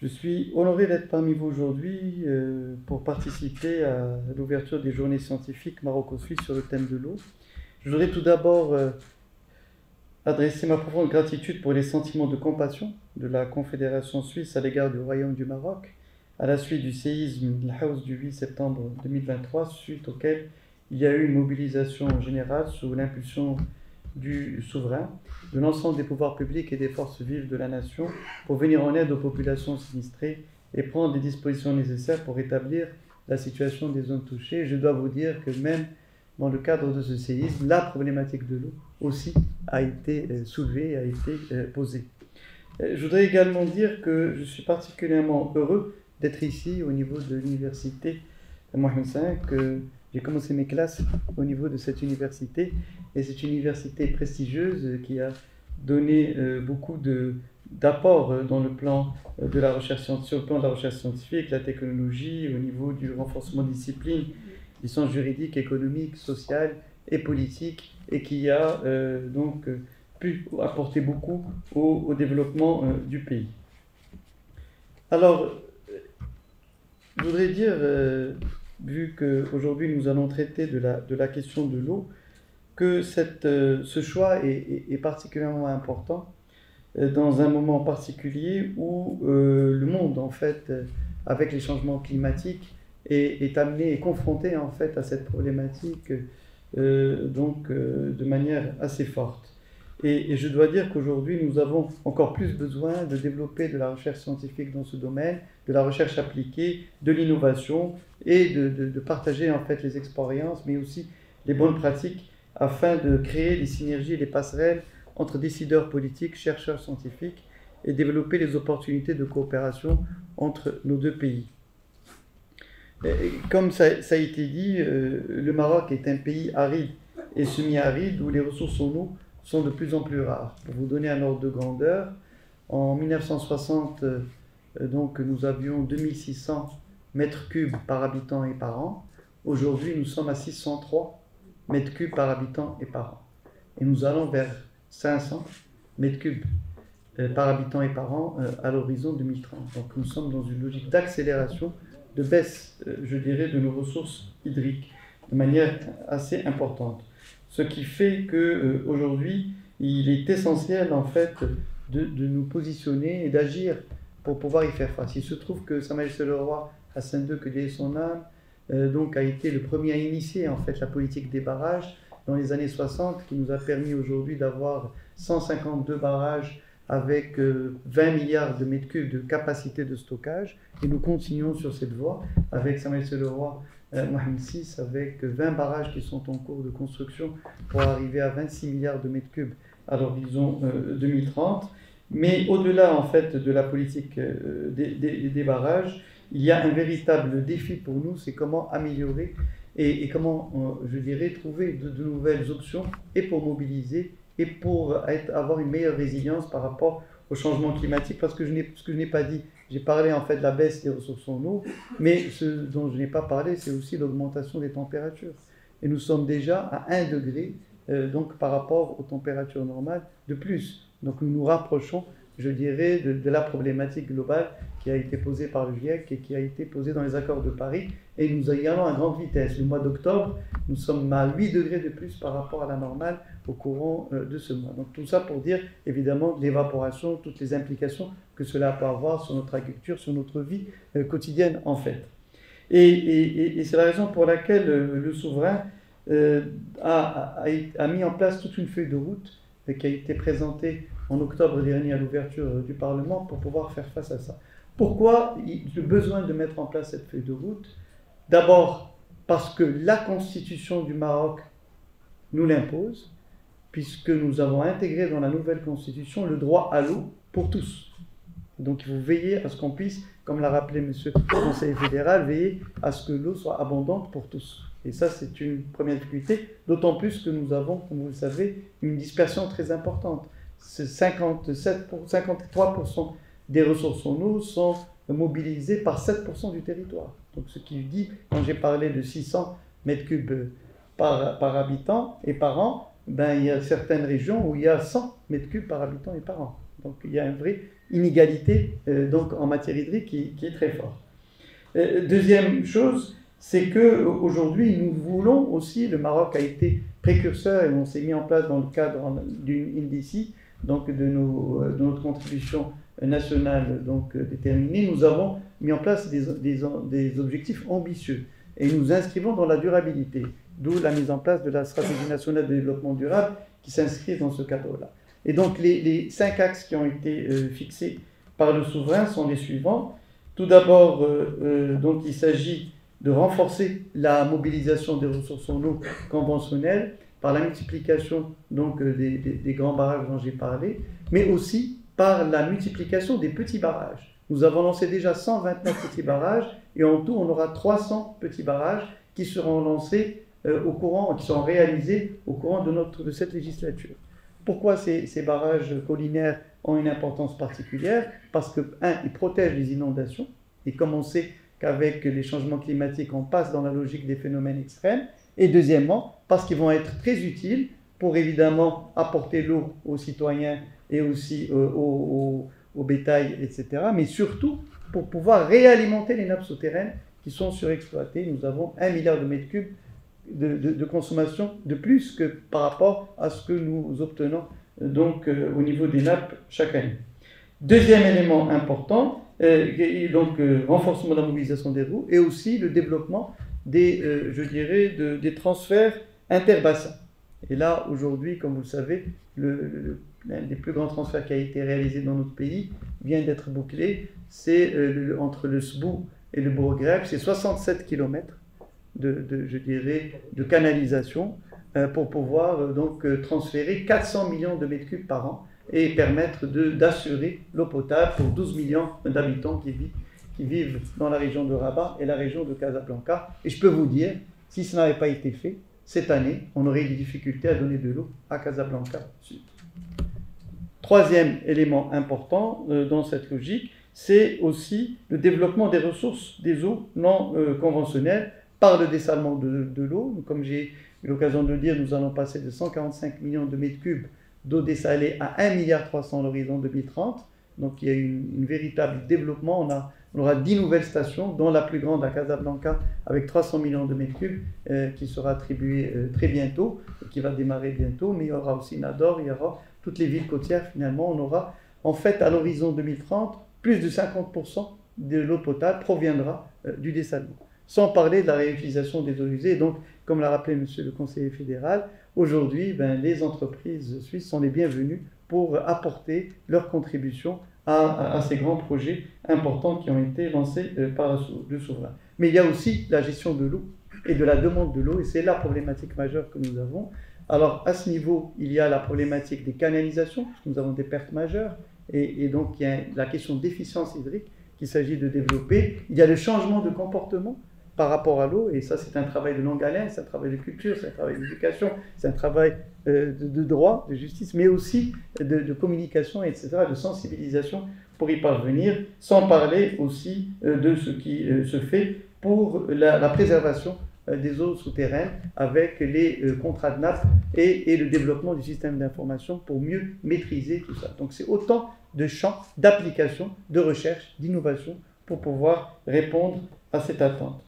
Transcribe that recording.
Je suis honoré d'être parmi vous aujourd'hui pour participer à l'ouverture des journées scientifiques Maroc-Suisse sur le thème de l'eau. Je voudrais tout d'abord adresser ma profonde gratitude pour les sentiments de compassion de la Confédération suisse à l'égard du Royaume du Maroc, à la suite du séisme de Haouz du 8 septembre 2023, suite auquel il y a eu une mobilisation générale sous l'impulsion du souverain, de l'ensemble des pouvoirs publics et des forces vives de la nation pour venir en aide aux populations sinistrées et prendre les dispositions nécessaires pour rétablir la situation des zones touchées. Je dois vous dire que même dans le cadre de ce séisme, la problématique de l'eau aussi a été soulevée, a été posée. Je voudrais également dire que je suis particulièrement heureux d'être ici au niveau de l'université Mohamed V, que j'ai commencé mes classes au niveau de cette université, et c'est une université prestigieuse qui a donné beaucoup d'apports dans le plan de la recherche, sur le plan de la recherche scientifique, la technologie, au niveau du renforcement des disciplines, des sciences juridiques, économiques, sociales et politiques, et qui a donc pu apporter beaucoup au développement du pays. Alors, je voudrais dire, vu qu'aujourd'hui nous allons traiter de la question de l'eau, que ce choix est particulièrement important dans un moment particulier où le monde, en fait, avec les changements climatiques, est amené et confronté en fait à cette problématique de manière assez forte. Et je dois dire qu'aujourd'hui, nous avons encore plus besoin de développer de la recherche scientifique dans ce domaine, de la recherche appliquée, de l'innovation et de partager en fait les expériences, mais aussi les bonnes pratiques afin de créer des synergies et des passerelles entre décideurs politiques, chercheurs scientifiques et développer les opportunités de coopération entre nos deux pays. Comme ça a été dit, le Maroc est un pays aride et semi-aride où les ressources en eau sont de plus en plus rares. Pour vous donner un ordre de grandeur, en 1960, donc, nous avions 2600 mètres cubes par habitant et par an. Aujourd'hui, nous sommes à 603 mètres cubes par habitant et par an. Et nous allons vers 500 mètres cubes par habitant et par an à l'horizon 2030. Donc nous sommes dans une logique d'accélération, de baisse, je dirais, de nos ressources hydriques de manière assez importante. Ce qui fait qu'aujourd'hui, il est essentiel en fait de nous positionner et d'agir pour pouvoir y faire face. Il se trouve que Sa Majesté le Roi Hassan II, que Dieu ait son âme, donc a été le premier à initier en fait la politique des barrages dans les années 60, qui nous a permis aujourd'hui d'avoir 152 barrages avec 20 milliards de mètres cubes de capacité de stockage. Et nous continuons sur cette voie avec Sa Majesté le Roi Mohamed VI, avec 20 barrages qui sont en cours de construction pour arriver à 26 milliards de mètres cubes à l'horizon 2030. Mais au-delà en fait de la politique des barrages, il y a un véritable défi pour nous, c'est comment améliorer et comment, je dirais, trouver de nouvelles options et pour mobiliser et pour avoir une meilleure résilience par rapport au changement climatique. Parce que ce que je n'ai pas dit, j'ai parlé en fait de la baisse des ressources en eau, mais ce dont je n'ai pas parlé, c'est aussi l'augmentation des températures. Et nous sommes déjà à 1 degré donc par rapport aux températures normales de plus. Donc nous nous rapprochons, je dirais, de la problématique globale qui a été posée par le GIEC et qui a été posée dans les accords de Paris. Et nous y allons à grande vitesse. Le mois d'octobre, nous sommes à 8 degrés de plus par rapport à la normale au courant de ce mois. Donc tout ça pour dire, évidemment, l'évaporation, toutes les implications que cela peut avoir sur notre agriculture, sur notre vie quotidienne, en fait. Et c'est la raison pour laquelle le souverain a mis en place toute une feuille de route qui a été présentée en octobre dernier à l'ouverture du Parlement pour pouvoir faire face à ça. Pourquoi le besoin de mettre en place cette feuille de route? D'abord, parce que la Constitution du Maroc nous l'impose, puisque nous avons intégré dans la nouvelle Constitution le droit à l'eau pour tous. Donc il faut veiller à ce qu'on puisse, comme l'a rappelé M. le Conseiller fédéral, veiller à ce que l'eau soit abondante pour tous. Et ça, c'est une première difficulté, d'autant plus que nous avons, comme vous le savez, une dispersion très importante. 53% des ressources en eau sont mobilisées par 7% du territoire. Donc ce qui dit, quand j'ai parlé de 600 mètres cubes par habitant et par an, ben, il y a certaines régions où il y a 100 mètres cubes par habitant et par an. Donc il y a une vraie inégalité donc, en matière hydrique qui est très forte. Deuxième chose, c'est qu'aujourd'hui, nous voulons aussi, le Maroc a été précurseur et on s'est mis en place dans le cadre d'une INDICI, donc de notre contribution nationale donc, déterminée, nous avons mis en place des objectifs ambitieux et nous inscrivons dans la durabilité, d'où la mise en place de la stratégie nationale de développement durable qui s'inscrit dans ce cadre-là. Et donc les 5 axes qui ont été fixés par le souverain sont les suivants. Tout d'abord, donc il s'agit de renforcer la mobilisation des ressources en eau conventionnelles par la multiplication donc, des grands barrages dont j'ai parlé, mais aussi par la multiplication des petits barrages. Nous avons lancé déjà 129 petits barrages et en tout, on aura 300 petits barrages qui seront lancés qui seront réalisés au courant de cette législature. Pourquoi ces barrages collinaires ont une importance particulière? Parce que, ils protègent les inondations, et comme on sait qu'avec les changements climatiques, on passe dans la logique des phénomènes extrêmes, et deuxièmement, parce qu'ils vont être très utiles pour évidemment apporter l'eau aux citoyens et aussi au bétail, etc., mais surtout pour pouvoir réalimenter les nappes souterraines qui sont surexploitées. Nous avons 1 milliard de mètres cubes de consommation de plus que par rapport à ce que nous obtenons donc, au niveau des nappes chaque année. Deuxième élément important, renforcement de la mobilisation des eaux et aussi le développement des transferts interbassins. Et là, aujourd'hui, comme vous le savez, l'un des plus grands transferts qui a été réalisé dans notre pays vient d'être bouclé. C'est entre le Sbou et le Bourg-Grève, c'est 67 km de canalisation pour pouvoir donc transférer 400 millions de mètres cubes par an et permettre d'assurer l'eau potable pour 12 millions d'habitants qui vivent dans la région de Rabat et la région de Casablanca. Et je peux vous dire, si ça n'avait pas été fait, cette année, on aurait des difficultés à donner de l'eau à Casablanca Sud. Troisième élément important dans cette logique, c'est aussi le développement des ressources des eaux non conventionnelles par le dessalement de l'eau. Comme j'ai eu l'occasion de le dire, nous allons passer de 145 millions de mètres cubes d'eau dessalée à 1,3 milliard à l'horizon 2030. Donc il y a un véritable développement. On aura 10 nouvelles stations, dont la plus grande à Casablanca, avec 300 millions de mètres cubes, qui sera attribuée très bientôt, et qui va démarrer bientôt. Mais il y aura aussi Nador, il y aura toutes les villes côtières. Finalement, on aura en fait à l'horizon 2030, plus de 50% de l'eau potable proviendra du dessalement. Sans parler de la réutilisation des eaux usées. Donc, comme l'a rappelé monsieur le conseiller fédéral, aujourd'hui, les entreprises suisses sont les bienvenues pour apporter leur contribution à ces grands projets importants qui ont été lancés par le souverain. Mais il y a aussi la gestion de l'eau et de la demande de l'eau, et c'est la problématique majeure que nous avons. Alors, à ce niveau, il y a la problématique des canalisations, parce que nous avons des pertes majeures, et donc il y a la question d'efficience hydrique qu'il s'agit de développer. Il y a le changement de comportement par rapport à l'eau, et ça c'est un travail de longue haleine, c'est un travail de culture, c'est un travail d'éducation, c'est un travail de droit, de justice, mais aussi de communication, etc., de sensibilisation pour y parvenir, sans parler aussi de ce qui se fait pour la préservation des eaux souterraines avec les contrats de nappe et le développement du système d'information pour mieux maîtriser tout ça. Donc c'est autant de champs d'application, de recherche, d'innovation pour pouvoir répondre à cette attente.